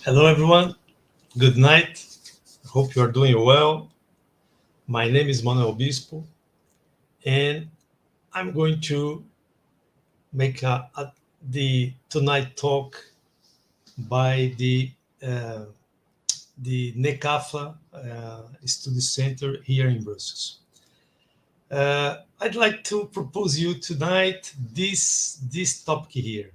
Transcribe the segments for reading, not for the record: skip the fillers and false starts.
Hello, everyone. Good night. I hope you are doing well. My name is Manuel Bispo, and I'm going to make the tonight talk by uh, the NECAFA Study Center here in Brussels. I'd like to propose you tonight this topic here.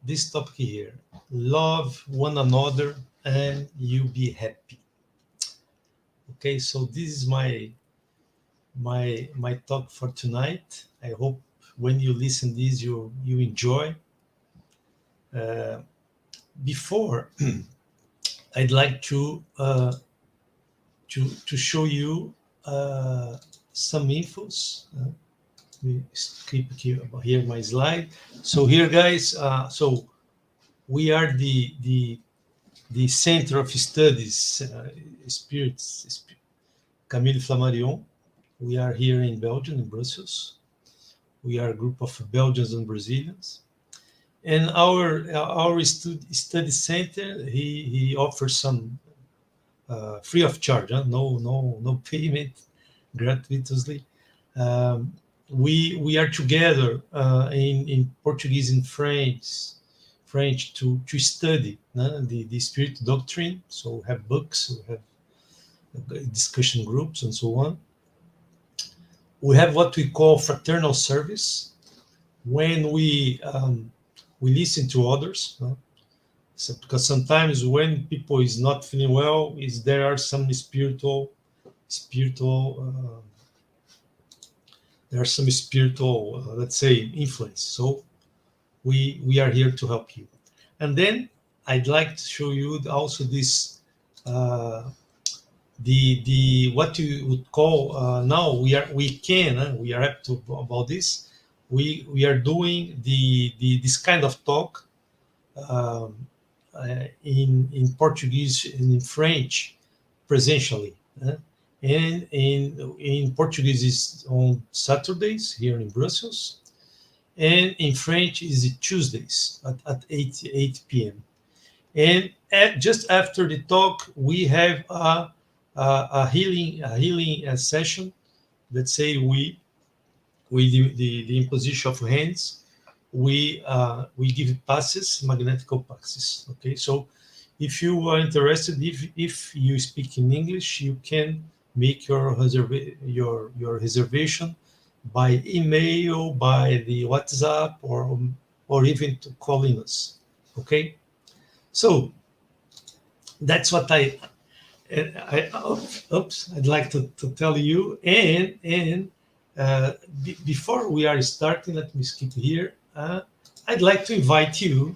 This topic here: love one another and you be happy. Okay, so this is my talk for tonight. I hope when you listen this you enjoy. Uh, Before I'd like to show you some infos. We keep here my slide. So here, guys. So we are the Center of Studies Spirits Camille Flammarion. We are here in Belgium, in Brussels. We are a group of Belgians and Brazilians. And our study center, he offers some free of charge, no payment, gratuitously. Um, we are together in Portuguese and French to study the spirit doctrine. So we have books, we have discussion groups, and so on. We have what we call fraternal service when we listen to others. So, because sometimes when people is not feeling well, is there are some spiritual there are some spiritual let's say influence. So we are here to help you. And then I'd like to show you also this the what you would call now we are up to about this. We are doing the this kind of talk um, in Portuguese and in French presentially. And in Portuguese is on Saturdays here in Brussels, and in French is it Tuesdays at 8 p.m. And just after the talk, we have a healing session. Let's say we the imposition of hands. We give passes, magnetical passes. Okay, so if you are interested, if you speak in English, you can make your reservation by email, by the WhatsApp, or even to calling us. Okay, so that's what I'd like to tell you. And before we are starting, let me skip here. I'd like to invite you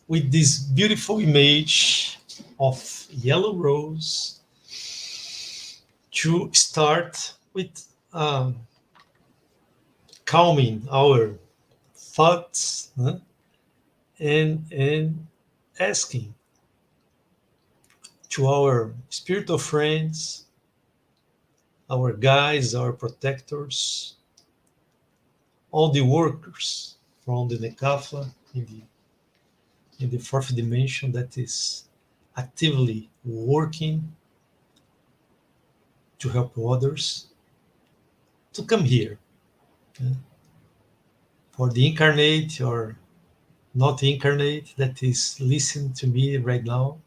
with this beautiful image of yellow rose to start with calming our thoughts, and asking to our spiritual friends, our guides, our protectors, all the workers from the Nekafla in the fourth dimension that is actively working to help others to come here. For the incarnate or not incarnate that is listening to me right now,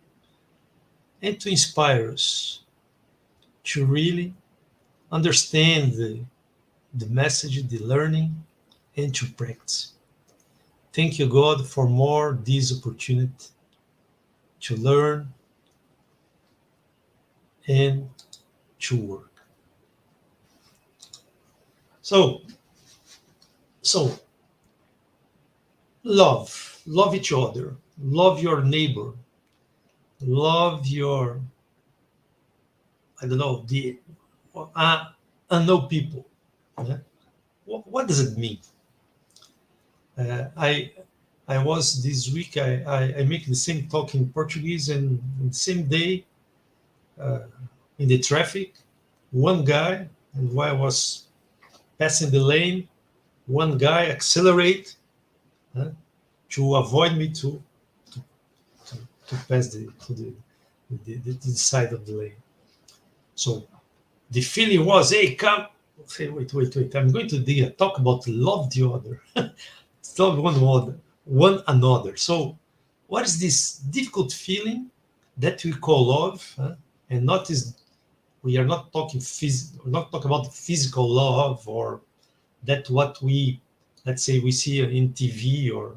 and to inspire us to really understand the message, the learning, and to practice. Thank you, God, for more this opportunity to learn and to work. So love each other, love your neighbor, love your, I don't know, the unknown people. Yeah? What does it mean? I was this week. I make the same talk in Portuguese, and the same day uh, in the traffic, one guy, and while I was passing the lane, one guy accelerate to avoid me to to pass the side of the lane. So the feeling was, hey, come. Say, wait. I'm going to talk about love the other, love one another. So, what is this difficult feeling that we call love? And not is we are not talking we're not talking about physical love or that what we, let's say, we see in TV or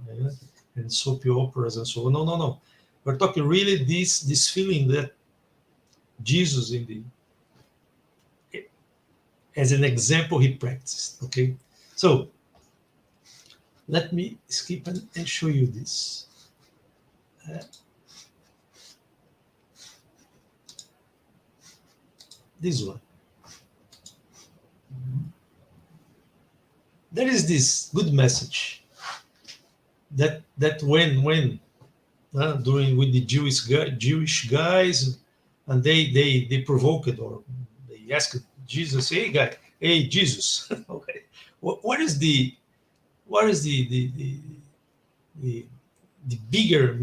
in soap operas and so on. No. We're talking really this feeling that Jesus in the as an example he practiced. Okay, so let me skip and show you this. This one. There is this good message that when during with the Jewish guys, and they provoked or they asked Jesus, hey Jesus, okay, what is the the bigger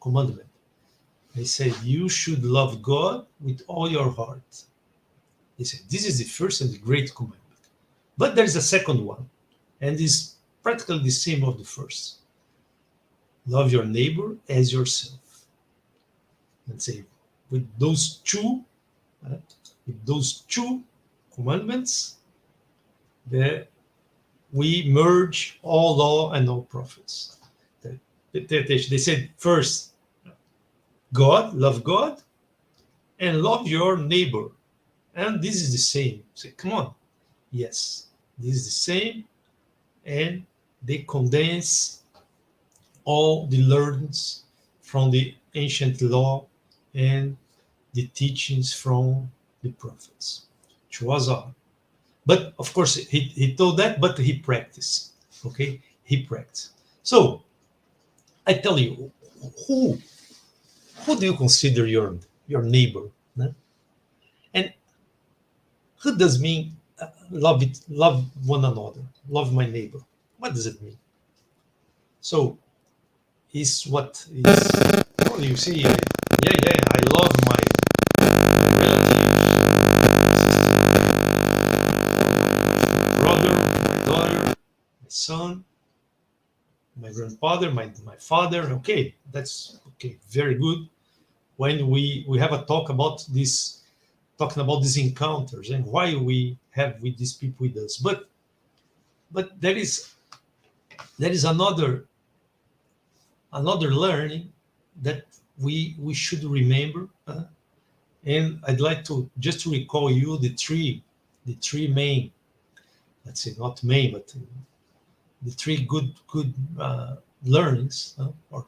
commandment? They said you should love God with all your heart. They said this is the first and the great commandment. But there is a second one, and is practically the same of the first. Love your neighbor as yourself. And say, with those two commandments, that we merge all law and all prophets. They said first, love God, and love your neighbor. And this is the same. Say, come on. Yes, this is the same. And they condense all the learnings from the ancient law and the teachings from the prophets, which was all. But of course, he told that, but he practiced. Okay, he practiced. So I tell you, who do you consider your neighbor? No? And who does mean love one another, love my neighbor? What does it mean? So is what is, well, you see, I love my relatives, brother, my daughter, my son, my grandfather, my father. Okay, that's okay, very good. When we have a talk about this, talking about these encounters and why we have with these people with us, but there is another learning that we should remember, and I'd like to just to recall you the three main, let's say not main, but the three good learnings, or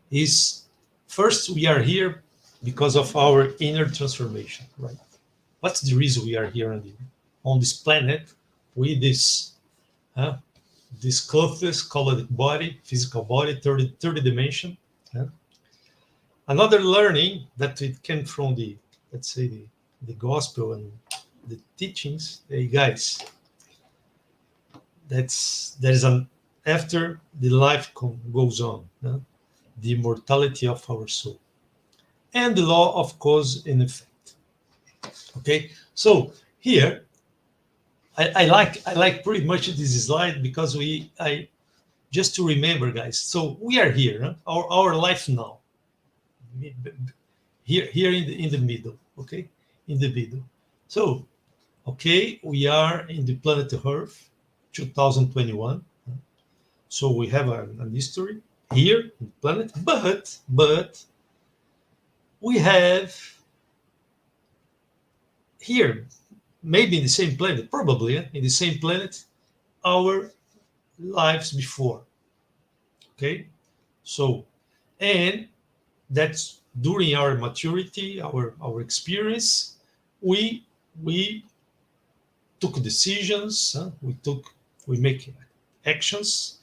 is first, we are here because of our inner transformation, right? What's the reason we are here on this planet with this this clothes colored body, physical body, 30 dimension? Another learning that it came from the, let's say, the gospel and the teachings. Hey guys, there is an after the life goes on, the immortality of our soul, and the law of cause and effect. Okay, so here I like pretty much this slide because I just to remember, guys. So we are here, our life now, here in the middle. Okay, in the middle. So okay, we are in the planet Earth, 2021. So we have an history here in the planet, but we have here, maybe in the same planet, probably in the same planet, our lives before. Okay, so, and that's during our maturity, our experience, we took decisions, we make actions,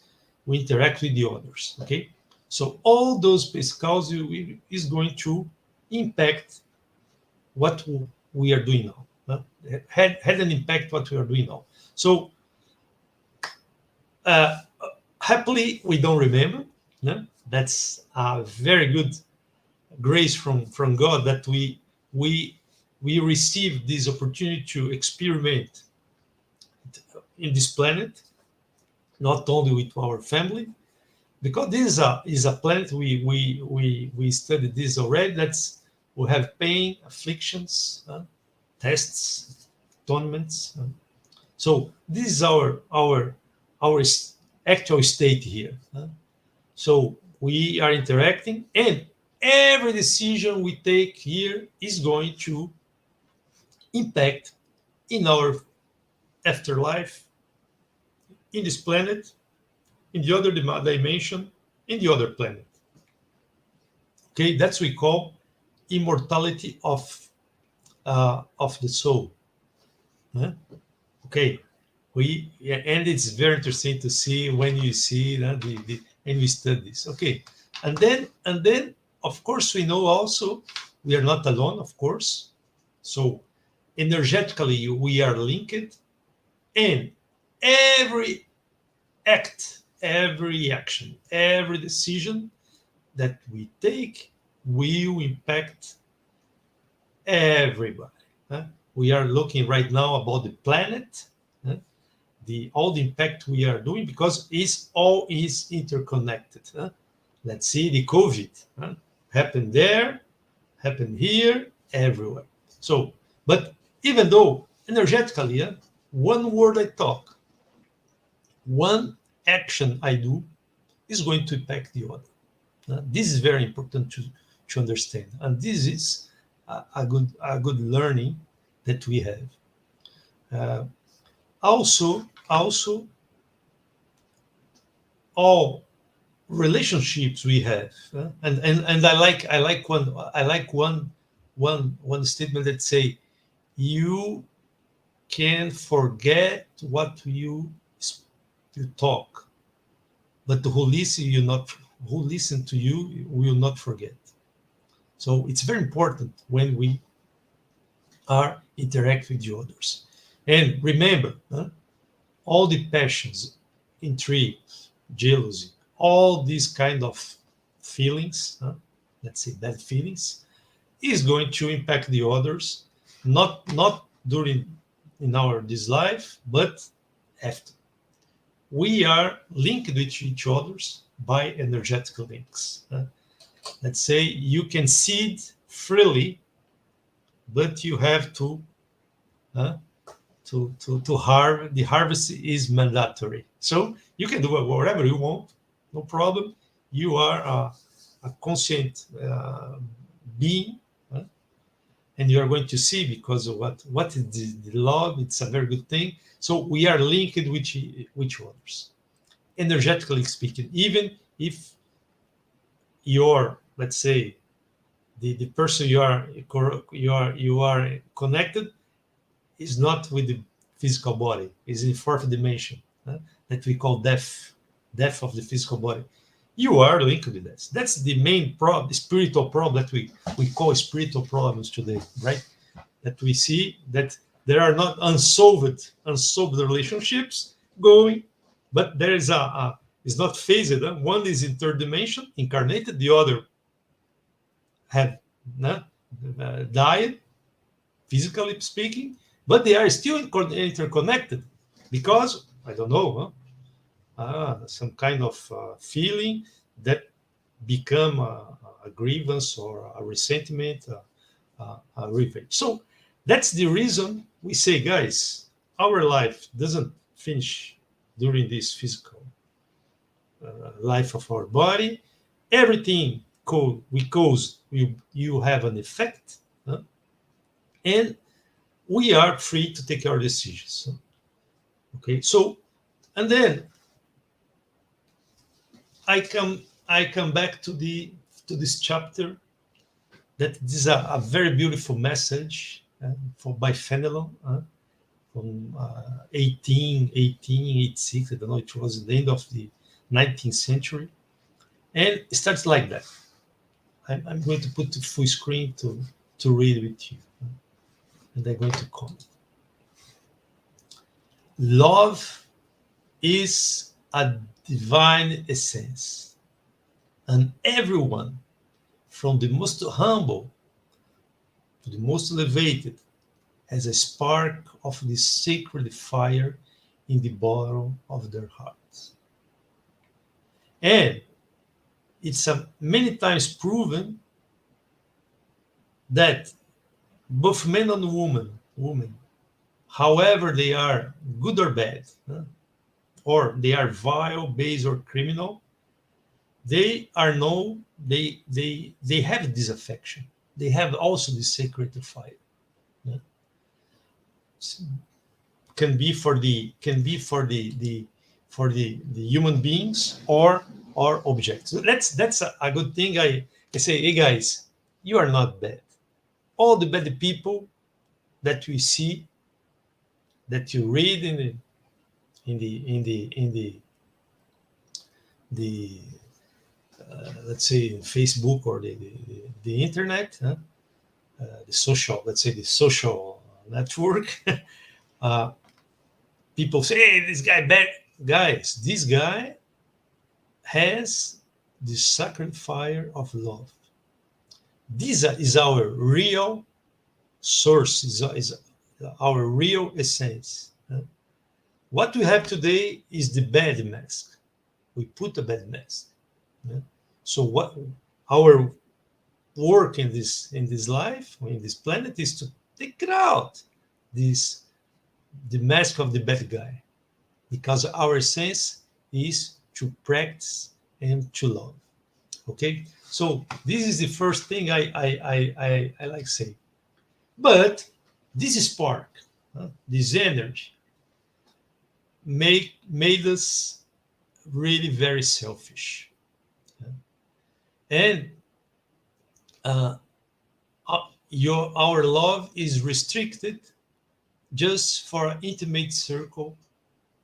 we interact with the others. Okay, so all those causes is going to impact what we are doing now. Had an impact what we are doing now. So happily we don't remember, Yeah? That's a very good grace from God that we we receive this opportunity to experiment in this planet, not only with our family, because this is a planet we studied this already. That's we have pain, afflictions, tests, tournaments. So this is our actual state here. So we are interacting, and every decision we take here is going to impact in our afterlife, in this planet, in the other dimension, in the other planet. Okay, that's we call immortality of the soul. Huh? Okay, we yeah, and it's very interesting to see when you see the and we study this. Okay, and then of course we know also we are not alone, of course. So energetically we are linked, and every act, every action, every decision that we take will impact everybody. Huh? We are looking right now about the planet, huh? The all the impact we are doing because it's all is interconnected. Huh? Let's see the COVID happened there, happened here, everywhere. So, but even though energetically, one word I talk, one action I do is going to impact the other. This is very important to understand, and this is a good learning that we have. Uh, also, all relationships we have, and I like one statement that say you can forget what you talk, but who listen to you will not forget. So it's very important when we are interact with the others. And remember, all the passions, intrigue, jealousy, all these kind of feelings, let's say bad feelings, is going to impact the others, not during in our this life, but after. We are linked with each others by energetic links. Let's say you can seed freely, but you have uh, to harvest. The harvest is mandatory, so you can do whatever you want, no problem. You are a conscient being, and you are going to see because of what is the love. It's a very good thing. So we are linked with others, energetically speaking. Even if your, let's say, the person you are connected is not with the physical body, is in fourth dimension, that we call death of the physical body. You are linked with that. That's the main problem, the spiritual problem that we call spiritual problems today, right? That we see that there are not unsolved relationships going, but there is is not phased. One is in third dimension, incarnated, the other have died, physically speaking, but they are still interconnected because I don't know, some kind of feeling that become a grievance or a resentment, a revenge. So that's the reason we say, guys, our life doesn't finish during this physical life of our body. Everything we cause, you have an effect, and we are free to take our decisions. Okay, so and then I come back to this chapter that this is a very beautiful message by Fenelon from 1886. I don't know, it was the end of the 19th century, and it starts like that. I'm going to put the full screen to read with you, and I'm going to comment. Love is a divine essence. And everyone, from the most humble to the most elevated, has a spark of this sacred fire in the bottom of their hearts. And it's many times proven that both men and women, however they are good or bad, or they are vile, base, or criminal, they are no, they have this affection. They have also this sacred fire. Yeah? Can be for the human beings or objects. So that's a good thing. I say, hey guys, you are not bad. All the bad people that we see, that you read in the let's say Facebook or the internet, the social, let's say the social network, uh, people say, hey, this guy bad. Guys, this guy has the sacred fire of love. This is our real source, is our real essence. What we have today is the bad mask. We put a bad mask. So what our work in this life, in this planet, is to take it out, this the mask of the bad guy, because our sense is to practice and to love. Okay, so this is the first thing I like to say. But this spark, this energy, made us really very selfish, and uh, our love is restricted just for an intimate circle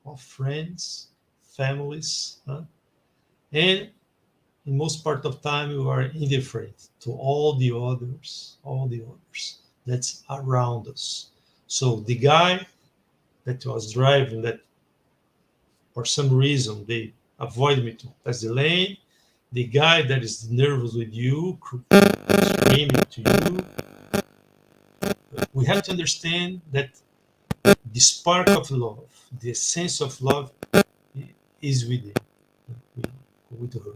of friends, families, and in most part of time you are indifferent to all the others that's around us. So the guy that was driving, that for some reason they avoid me to pass the lane, the guy that is nervous with you, screaming to you, we have to understand that the spark of love, the essence of love, is within, with her.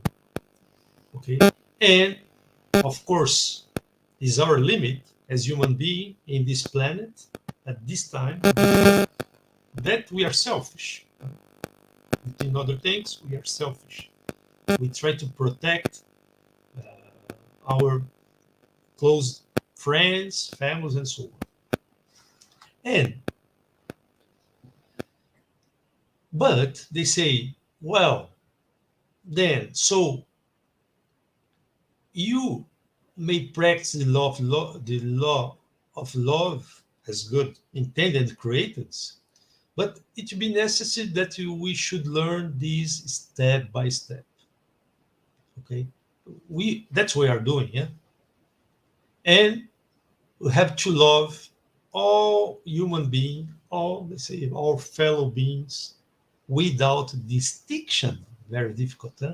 Okay, and of course, is our limit as human being in this planet at this time, that we are selfish. In other things, we are selfish. We try to protect our close friends, families, and so on. And but they say, well, then so you may practice the law of love as good intended created, but it will be necessary that we should learn this step by step. Okay, that's what we are doing, yeah. And we have to love all human beings, all, let's say, all fellow beings, without distinction. Very difficult, huh?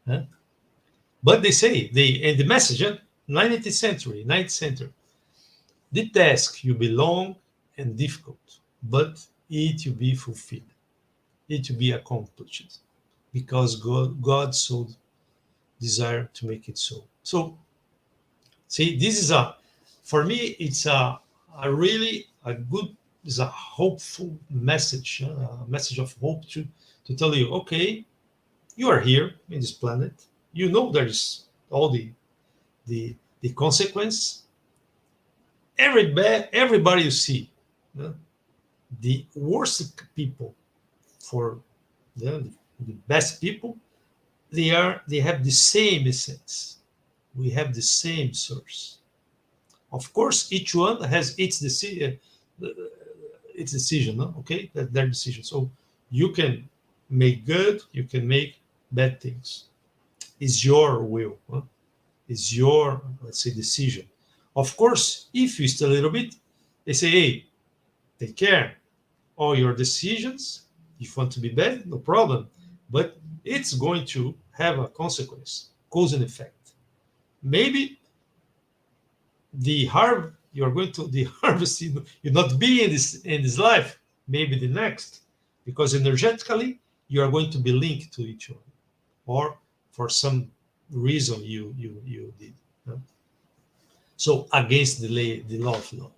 Huh? But they say, in the message, 19th century, the task you belong and difficult, but it will be fulfilled, it will be accomplished, because God so desired to make it so. So, see, this is for me, it's a really a good, is a hopeful message, a message of hope to tell you, okay, you are here in this planet. You know there's all the consequence. Everybody you see, the worst people for the best people, they have the same essence. We have the same source. Of course, each one has its decision, no? Okay, that's their decision. So you can make good, you can make bad things. It's your will, huh? It's your, let's say, decision. Of course, if you still a little bit, they say, hey, take care. All your decisions, if you want to be bad, no problem. But it's going to have a consequence. cause and effect. Maybe the harm you're going to the harvest you not be in this life, maybe the next, because energetically you are going to be linked to each other, or for some reason you did. So against the law of love.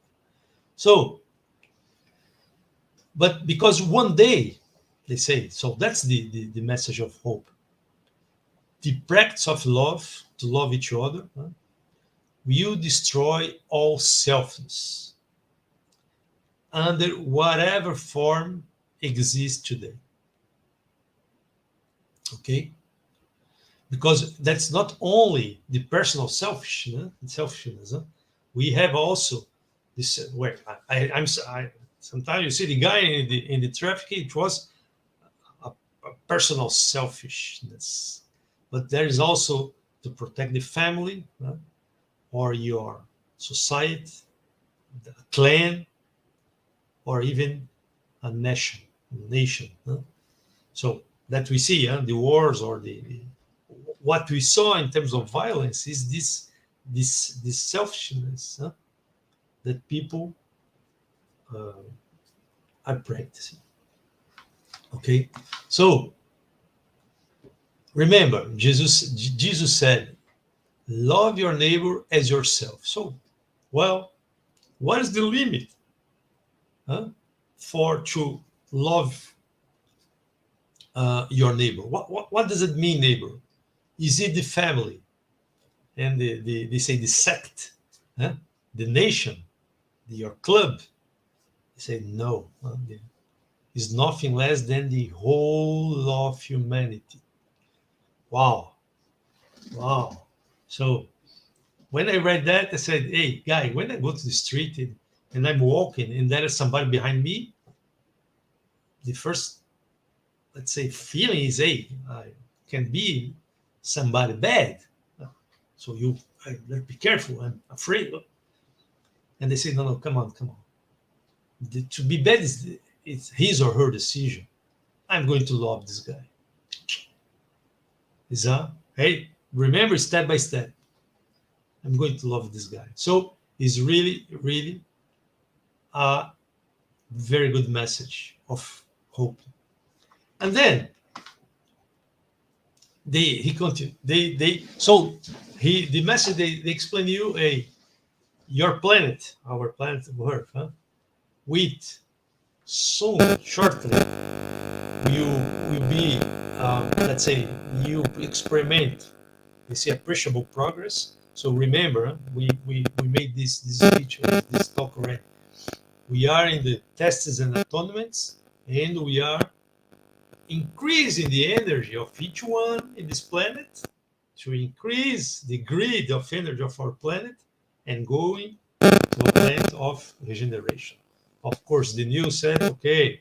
So, but because one day they say, so that's the message of hope. The practice of love, to love each other, will destroy all selfness under whatever form exists today. Okay? Because that's not only the personal selfishness. We have also this where I sometimes you see the guy in the traffic. It was a personal selfishness, but there is also to protect the family, or your society, the clan, or even a nation. So that we see, the wars or the what we saw in terms of violence is this selfishness that people are practicing. Okay, so remember, Jesus said, "Love your neighbor as yourself." So, well, what is the limit for to love your neighbor? What does it mean, neighbor? Is it the family and they say the sect, the nation, your club? They say no. It's nothing less than the whole of humanity. Wow, wow. So when I read that, I said, "Hey, guy, when I go to the street and I'm walking and there is somebody behind me, the first, let's say, feeling is, hey, I can be somebody bad. So let's be careful. I'm afraid." And they say, no, come on. To be bad it's his or her decision. I'm going to love this guy. Is hey, remember, step by step. I'm going to love this guy. So it's really, really a very good message of hope. And then he continued. The message they explain to you, your planet, our planet Earth, with soon, shortly, you will be, let's say, you experiment, you see appreciable progress. So remember, we made this speech, this talk already. We are in the tests and atonements, and we are increasing the energy of each one in this planet to increase the grid of energy of our planet and going to a planet of regeneration. Of course, the news said, okay,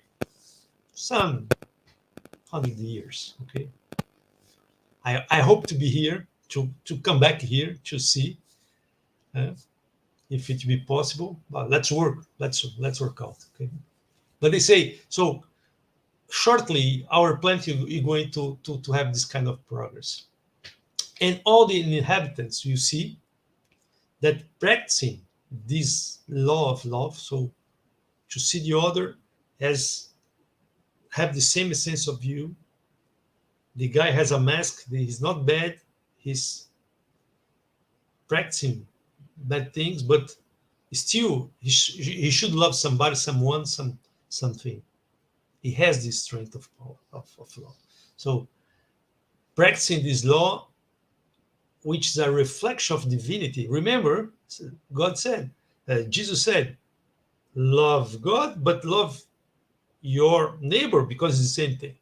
some 100 years. Okay, I hope to be here to come back here to see if it be possible. But let's work. Let's work out. Okay, but they say so. Shortly, our planet is going to have this kind of progress, and all the inhabitants you see that practicing this law of love. So to see the other as have the same sense of you. The guy has a mask. He's not bad. He's practicing bad things, but still he should love somebody, someone, something. He has this strength of power of love. So practicing this law, which is a reflection of divinity. Remember, God said, Jesus said, love God, but love your neighbor, because it's the same thing.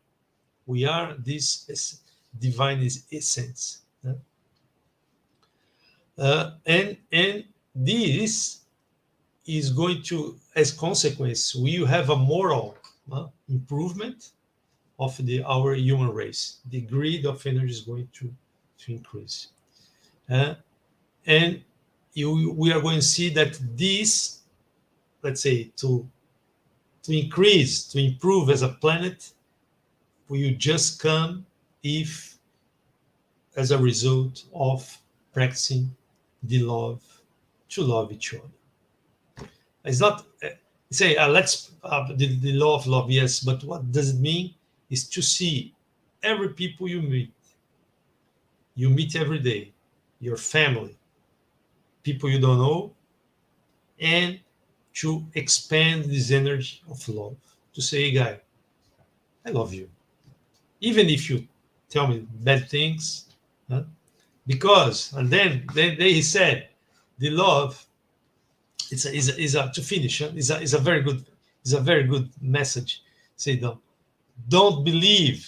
We are this divine essence. And this is going to, as consequence, we have a moral improvement of our human race. The grid of energy is going to increase. And we are going to see that this, let's say, to increase, to improve as a planet, will just come if as a result of practicing the love to love each other. It's not say let's the law of love, yes, but what does it mean is to see every people you meet every day, your family, people you don't know, and to expand this energy of love. To say, hey, guy, I love you. Even if you tell me bad things, huh? Because, and then he said, the love is a to finish, huh? Is a very good message. Say, don't believe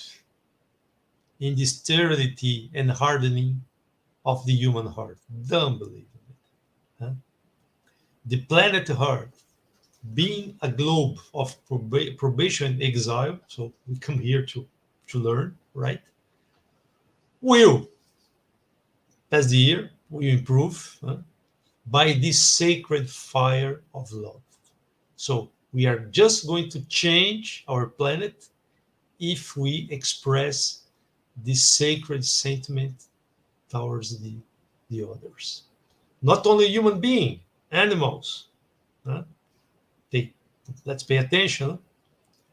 in the sterility and hardening of the human heart. Don't believe in it. Huh? The planet Earth, being a globe of probation and exile, so we come here to learn, right? Will, as the year, will improve by this sacred fire of love. So we are just going to change our planet if we express this sacred sentiment towards the others. Not only human being, animals. Huh? They, let's pay attention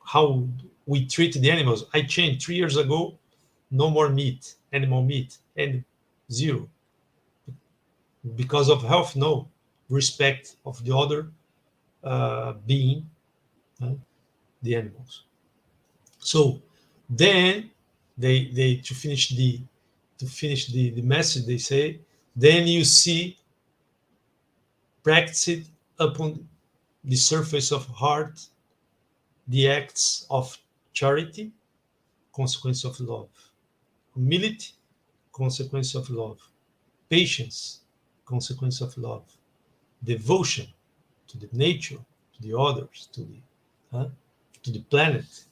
how we treat the animals. I changed 3 years ago, no more meat, animal meat, and zero. Because of health, no. Respect of the other being, the animals. So then they to finish the message, they say, then you see practiced upon the surface of heart the acts of charity, consequence of love, humility, consequence of love, patience, consequence of love, devotion to the nature, to the others, to the planet,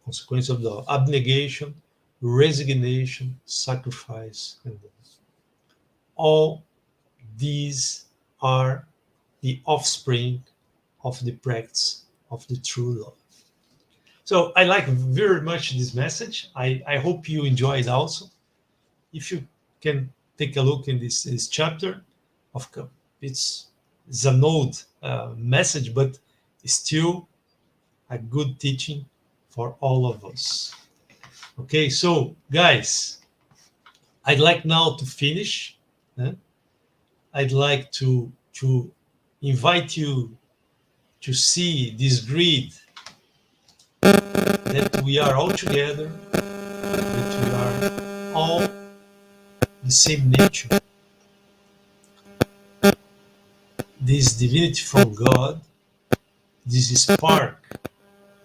consequence of love, abnegation, resignation, sacrifice, and all these are the offspring of the practice of the true love. So I like very much this message. I hope you enjoyed also. If you can take a look in this chapter, of course, it's an old message, but still a good teaching for all of us. Okay, so guys, I'd like now to finish. I'd like to invite you to see this grid that we are all together, that we are all the same nature, this divinity from God, this spark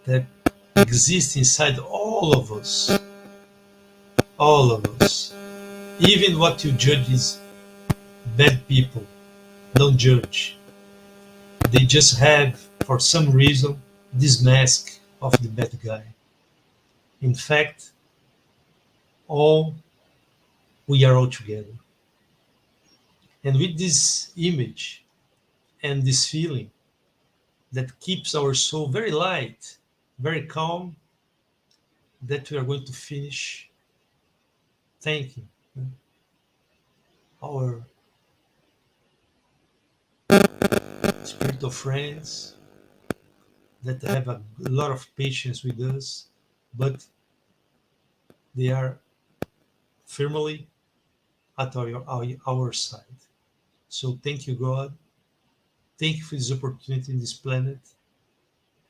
that exists inside all of us. Even what you judge is bad people, don't judge. They just have, for some reason, this mask of the bad guy. In fact, all we are all together. And with this image and this feeling that keeps our soul very light, very calm, that we are going to finish thanking our spiritual friends that have a lot of patience with us, but they are firmly at our side. So thank you, God. Thank you for this opportunity in this planet.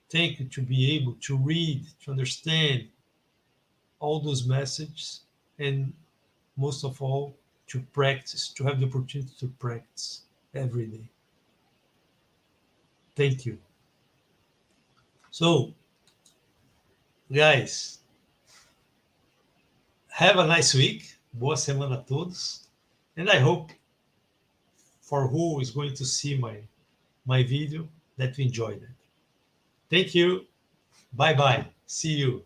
Thank you to be able to read, to understand all those messages, and most of all, to practice, to have the opportunity to practice every day. Thank you. So, guys, have a nice week. Boa semana a todos. And I hope for who is going to see my video that you enjoyed it. Thank you. Bye bye. See you.